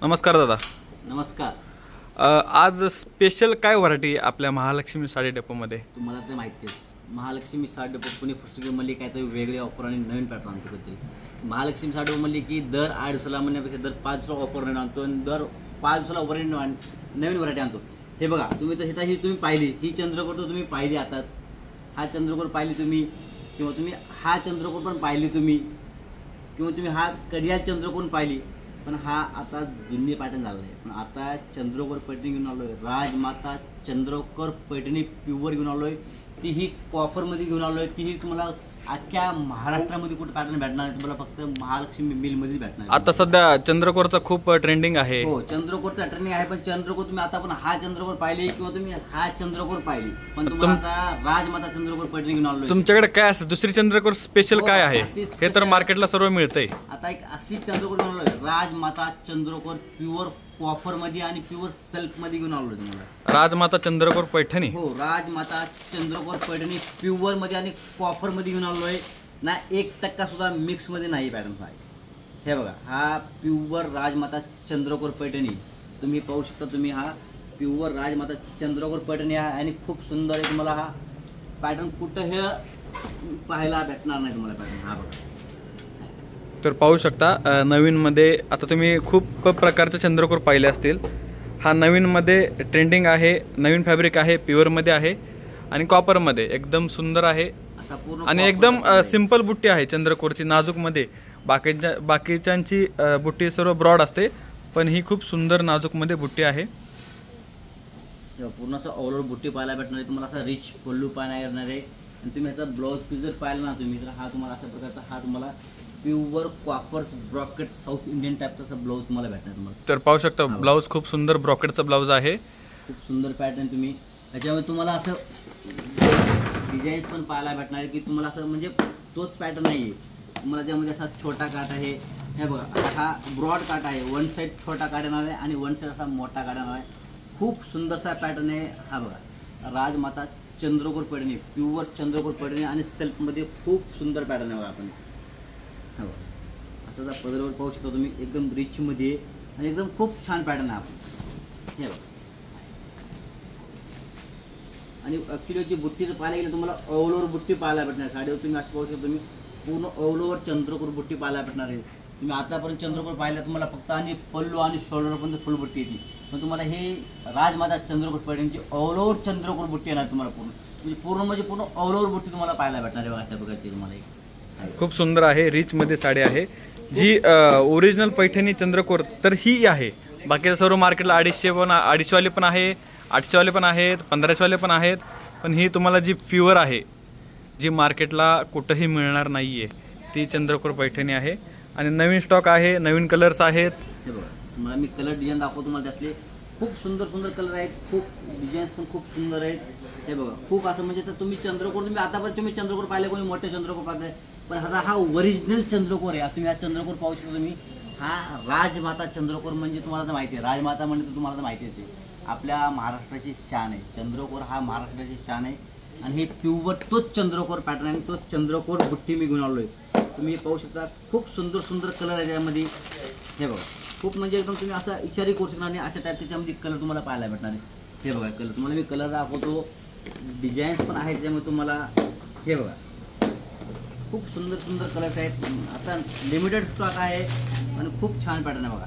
नमस्कार दादा. नमस्कार. आज स्पेशल काय व्हरायटी आपल्या महालक्ष्मी साडी डेपोमध्ये? तुम्हाला तर माहितीच, महालक्ष्मी साडी डेपो पुणे फुटसुकी म्हणली काय तर वेगळे ऑफर आणि नवीन पॅटर्न आणतो कधी. महालक्ष्मी साडी डेपो म्हणली की दर 8 दिवसाला म्हणण्यापेक्षा दर 5 दिवसाला ऑफर आणतो आणि दर 5 दिवसाला ऑफर नवीन व्हरायटी आणतो. हे बघा, तुम्ही तर ही तुम्ही पाहिली, ही चंद्रकोर तर तुम्ही पाहिली. आता हा चंद्रकोर पाहिली तुम्ही, किंवा तुम्ही हा चंद्रकोर पण पाहिली तुम्ही, किंवा तुम्ही हा कडिया चंद्रकोर पाहिली. पण हा आता जुनी पॅटर्न झाला आहे. पण आता चंद्रकोर पैठणी घेऊन आलोय, राजमाता चंद्रकोर पैठणी प्युअर घेऊन आलोय. तीही कॉफरमध्ये घेऊन आलोय. तीही तुम्हाला अख्ख्या महाराष्ट्रामध्ये कुठे पॅटर्न भेटणार नाही, तुम्हाला फक्त महालक्ष्मी मिलमध्येच भेटणार. आता सध्या चंद्रकोरचा खूप ट्रेंडिंग आहे. हो, चंद्रकोरचा ट्रेंडिंग आहे. पण चंद्रकोर तुम्ही आता पण हा चंद्रकोर पाहिली, किंवा तुम्ही हा चंद्रकोर पाहिली, पण तुम्हाला आता राजमाता चंद्रकोर पैठणी घेऊन आलोय. तुमच्याकडे काय असं दुसरी चंद्रकोर स्पेशल काय आहे? हे तर मार्केटला सर्व मिळतंय. आता एक अशीच चंद्रकोर घेऊन आलोय, राजमाता चंद्रकोर प्युअर कॉफर मध्ये आणि प्युअर सिल्क मध्ये घेऊन आलोय तुम्हाला. राजमाता चंद्रकोर पैठणी. हो, राजमाता चंद्रकोर पैठणी प्युअर मध्ये आणि कॉफर मध्ये घेऊन आलोय ना. 1% सुद्धा मिक्स मध्ये नाही पॅटर्न आहे. हे बघा, हा प्युअर राजमाता चंद्रकोर पैठणी तुम्ही पाहू शकता. तुम्ही हा प्युअर राजमाता चंद्रकोर पैठणी आहे आणि खूप सुंदर आहे. तुम्हाला हा पॅटर्न कुठं हे पाहायला भेटणार नाही तुम्हाला पॅटर्न. हा बघा, तर पाहू शकता नवीनमध्ये आता तुम्ही खूप प्रकारचे चंद्रकोर पाहिले असतील. हा नवीनमध्ये ट्रेंडिंग आहे, नवीन फॅब्रिक आहे, प्युअरमध्ये आहे आणि कॉपरमध्ये एकदम सुंदर आहे. आणि एकदम सिंपल बुट्टी आहे चंद्रकोरची, नाजूकमध्ये. बाकीच्यांची बुट्टी सर्व ब्रॉड असते, पण ही खूप सुंदर नाजूकमध्ये बुट्टी आहे. पूर्ण असं ऑल ओव्हर बुट्टी पाहायला भेटणार आहे तुम्हाला. असा रिच पल्लू पाहायला येणार आहे. आणि तुम्ही ह्याचा ब्लाऊज पीस जर पाहिला ना तुम्ही, तर हा तुम्हाला अशा प्रकारचा हा तुम्हाला pure copper brocade south Indian टाईपचा असा ब्लाऊज तुम्हाला भेटणार तुम्हाला. तर पाहू शकता ब्लाऊज खूप सुंदर ब्रॉकेटचा ब्लाऊज आहे. खूप सुंदर पॅटर्न. तुम्ही त्याच्यामध्ये तुम्हाला असं डिझाईन्स पण पाहायला भेटणार आहे की तुम्हाला असं म्हणजे तोच पॅटर्न नाही आहे तुम्हाला. त्यामध्ये असा छोटा काट आहे. हे बघा, हा ब्रॉड काट आहे. वन साईड छोटा काट येणार आहे आणि वन साईड असा मोठा काट येणार आहे. खूप सुंदरसा पॅटर्न आहे. हा बघा, राजमाता चंद्रकोर पैठणी प्युअर चंद्रकोर पैठणी आणि सेल्फमध्ये खूप सुंदर पॅटर्न आहे बघा. आपण हा बघा, असा पदरावर पाहू शकता तुम्ही. एकदम रिचमध्ये आणि एकदम खूप छान पॅटर्न आहे आपण. हे बघा, आणि ॲक्च्युली जी बुट्टी जर पाहायला गेलं तुम्हाला ऑल ओव्हर बुट्टी पाहायला भेटणार. साडीवर तुम्ही असं पाहू शकता. तुम्ही पूर्ण ऑल ओव्हर चंद्रकोर बुट्टी पाहायला भेटणार आहे. तुम्ही आतापर्यंत चंद्रकोर पाहिला तुम्हाला फक्त आणि पल्लू आणि शोल्डरपर्यंत फुल बुट्टी येते. पण तुम्हाला हे राजमाता चंद्रकोर पैठणीची ऑल ओव्हर चंद्रकोर बुट्टी येणार तुम्हाला. म्हणजे पूर्ण ऑल ओव्हर बुट्टी तुम्हाला पाहायला भेटणार आहे बघा. अशा प्रकारची तुम्हाला खूप सुंदर आहे. रिच मध्ये साडी आहे जी ओरिजिनल पैठणी चंद्रकोर तर ही आहे. बाकीच्या सर्व मार्केटला 250 वाले पण आहे, 800 वाले पण आहेत, 1500 वाले पण आहेत. पण ही तुम्हाला जी प्युअर आहे, जी मार्केटला कुठंही मिळणार नाहीये, ती चंद्रकोर पैठणी आहे. आणि नवीन स्टॉक आहे, नवीन कलर्स आहेत. हे बघा, तुम्हाला मी कलर डिझाईन दाखवतो तुम्हाला. त्यातले खूप सुंदर सुंदर कलर आहेत. खूप डिझाईन्स पण खूप सुंदर आहेत. हे बघा, खूप असं म्हणजे तर तुम्ही चंद्रकोर तुम्ही आतापर्यंत तुम्ही चंद्रकोर पाहिले, कोणी मोठे चंद्रकोर पाहताय, पण हा ओरिजिनल चंद्रकोर आहे. तुम्ही हा चंद्रकोर पाहू शकता तुम्ही. हा राजमाता चंद्रकोर म्हणजे तुम्हाला तर माहिती आहे. राजमाता म्हणजे तर तुम्हाला तर माहितीच आहे. आपल्या महाराष्ट्राची शान आहे चंद्रकोर. हा महाराष्ट्राची शान आहे. आणि हे प्युअर तोच चंद्रकोर पॅटर्न आहे, तोच चंद्रकोर बुट्टी मी घेऊन आलोय. तुम्ही पाहू शकता. खूप सुंदर सुंदर कलर आहे त्यामध्ये. हे बघा, खूप म्हणजे एकदम तुम्ही असा विचारही करू शकणार नाही अशा टाईपचे त्यामध्ये कलर तुम्हाला पाहायला भेटणार आहे. हे बघा कलर तुम्हाला मी कलर दाखवतो. डिझाईन्स पण आहेत त्यामुळे तुम्हाला. हे बघा, खूप सुंदर सुंदर कलर्स आहेत. आता लिमिटेड स्टॉक आहे आणि खूप छान पॅटर्न आहे बघा.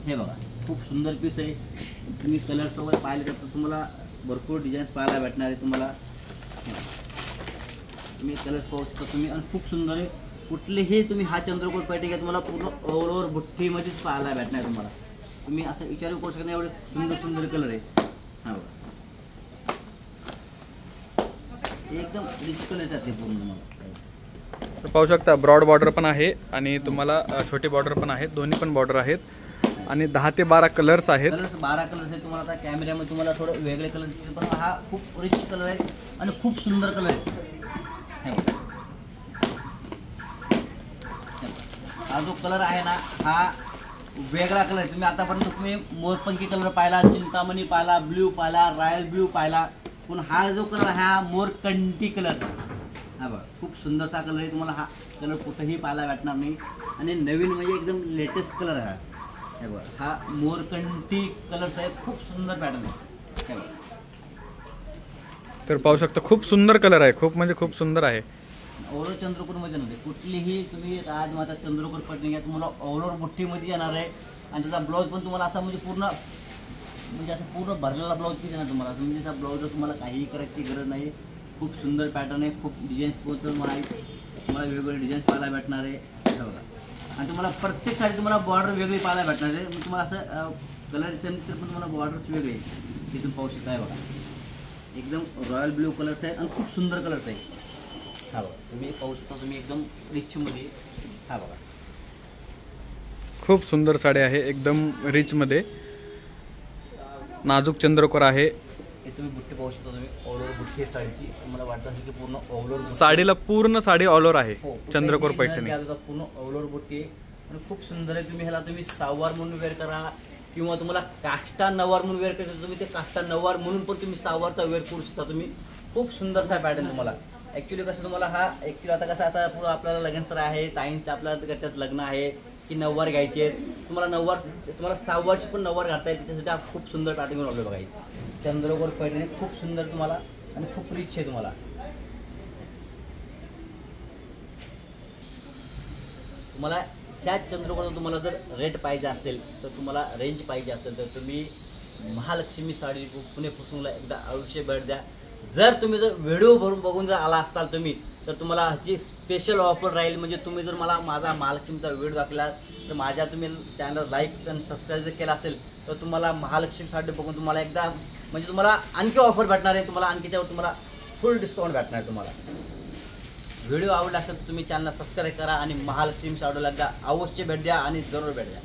हे बघा, खूप सुंदर पीस आहे. तुम्ही कलर्स वगैरे पाहिले तर तुम्हाला भरपूर डिझाईन्स पाहायला भेटणार आहे तुम्हाला. तुम्ही कलर्स पाहू शकता तुम्ही. आणि खूप सुंदर आहे. कुठलेही तुम्ही हा चंद्रकोर पैठणी घ्या, तुम्हाला पूर्ण ऑल ओव्हर बुट्टीमध्येच पाहायला भेटणार तुम्हाला. तुम्ही असं विचार करू शकता, एवढे सुंदर सुंदर कलर आहे. हा बघा, एकदम रिच कलर येतात ते पूर्ण तुम्हाला. पाहू शकता ब्रॉड बॉर्डर पण आहे आणि तुम्हाला छोटी बॉर्डर पण आहे. दोन्ही पण बॉर्डर आहेत. आणि 10 ते 12 कलर्स आहेत. 12 कलर्स आहेत. तुम्हाला आता कॅमेऱ्यामध्ये तुम्हाला थोडं वेगळे कलर दिसतील, पण हा खूप रिच कलर आहे आणि खूप सुंदर कलर आहे. हा जो कलर आहे ना, हा वेगळा कलर आहे. तुम्ही आतापर्यंत तुम्ही मोरपंखी कलर पाहिला, चिंतामणी पाहिला, ब्ल्यू पाहिला, रॉयल ब्ल्यू पाहिला, पण हा जो कलर आहे हा मोरकंटी कलर. हा बघा, खूप सुंदरसा कलर आहे. तुम्हाला हा कलर कुठेही पाहायला भेटणार नाही. आणि नवीन म्हणजे एकदम लेटेस्ट कलर आहे. हे बघा, हा मोरकंठी कलरचा आहे, खूप सुंदर पॅटर्न आहे. हे बघा, तर पाहू शकता खूप सुंदर कलर आहे, खूप म्हणजे खूप सुंदर आहे. ओव्हर चंद्रकोरमध्ये नव्हते, कुठलीही तुम्ही राजमाता चंद्रकोर पॅटर्न घ्या, तुम्हाला ओव्हर बुट्टीमध्ये येणार आहे. आणि त्याचा ब्लाऊज पण तुम्हाला असा म्हणजे पूर्ण म्हणजे असं पूर्ण भरलेला ब्लाऊज पीस येणार तुम्हाला. म्हणजे त्या ब्लाऊजवर तुम्हाला काहीही करायची गरज नाही. खूप सुंदर पॅटर्न आहे, खूप डिझाईन्स पण तुम्हाला वेगवेगळे डिझाईन्स पाहायला भेटणार आहे. हे बघा, आणि तुम्हाला प्रत्येक साडी तुम्हाला बॉर्डर वेगळी पाहायला भेटणार आहे. मग तुम्हाला असं कलर सेम तर पण तुम्हाला बॉर्डर्स वेगळे तिथून पाहू शकता. आहे बघा, एकदम रॉयल ब्ल्यू कलरचं आहे आणि खूप सुंदर कलरचं आहे. हा बघा, तुम्ही पाहू शकता, तुम्ही एकदम रिचमध्ये. हा बघा, खूप सुंदर साडी आहे, एकदम रिचमध्ये नाजूक चंद्रकोर आहे. हे तुम्ही बुट्टी पाहू शकता, तुम्ही ऑल ओव्हर बुट्टी आहे साडीची. तुम्हाला वाटत असेल की पूर्ण ऑल ओव्हर साडीला पूर्ण साडी ऑल ओव्हर आहे. चंद्रकोर पैठणी पूर्ण ऑल ओव्हर बुट्टी आहे आणि खूप सुंदर आहे. तुम्ही ह्याला तुम्ही सहावार म्हणून वेअर करा किंवा तुम्हाला काष्टा नवार म्हणून वेअर करायचं, तुम्ही ते काष्टा नवार म्हणून पण तुम्ही सहावारचा वेअर करू शकता तुम्ही. खूप सुंदरसा पॅटर्न तुम्हाला. ॲक्च्युली कसं तुम्हाला हा ॲक्च्युली आता कसं आता पुढं आपल्याला लग्न तर आहे, ताईंचं आपल्या घरच्यात लग्न आहे की नववार घ्यायचे आहेत, तुम्हाला सहावारची पण नववार घालता येईल. त्याच्यासाठी हा खूप सुंदर पॅटर्न घेऊन आलो बघा. चंद्रकोर पैठणी खूप सुंदर तुम्हाला आणि खूप रिच आहे तुम्हाला. तुम्हाला त्याच चंद्रकोरचा तुम्हाला जर रेट पाहिजे असेल तर तुम्हाला रेंज पाहिजे असेल तर तुम्ही महालक्ष्मी साडी पुणे फुसूनला एकदा अवश्य भेट द्या. जर तुम्ही जर व्हिडिओ भरून बघून जर आला असाल तुम्ही तर तुम्हाला ह्याची स्पेशल ऑफर राहील. म्हणजे तुम्ही जर मला माझा महालक्ष्मीचा व्हिडिओ दाखवला तर माझ्या तुम्ही चॅनल लाईक आणि सबस्क्राईब जर केला असेल तर तुम्हाला महालक्ष्मी साडी बघून तुम्हाला एकदा म्हणजे तुम्हाला आणखी ऑफर भेटणार आहे. तुम्हाला आणखी त्यावर तुम्हाला फुल डिस्काउंट भेटणार आहे तुम्हाला. व्हिडिओ आवडला असेल तर तुम्ही चॅनलला सबस्क्राईब करा आणि महालक्ष्मी साडीला एकदा अवश्य भेट द्या आणि जरूर भेट द्या.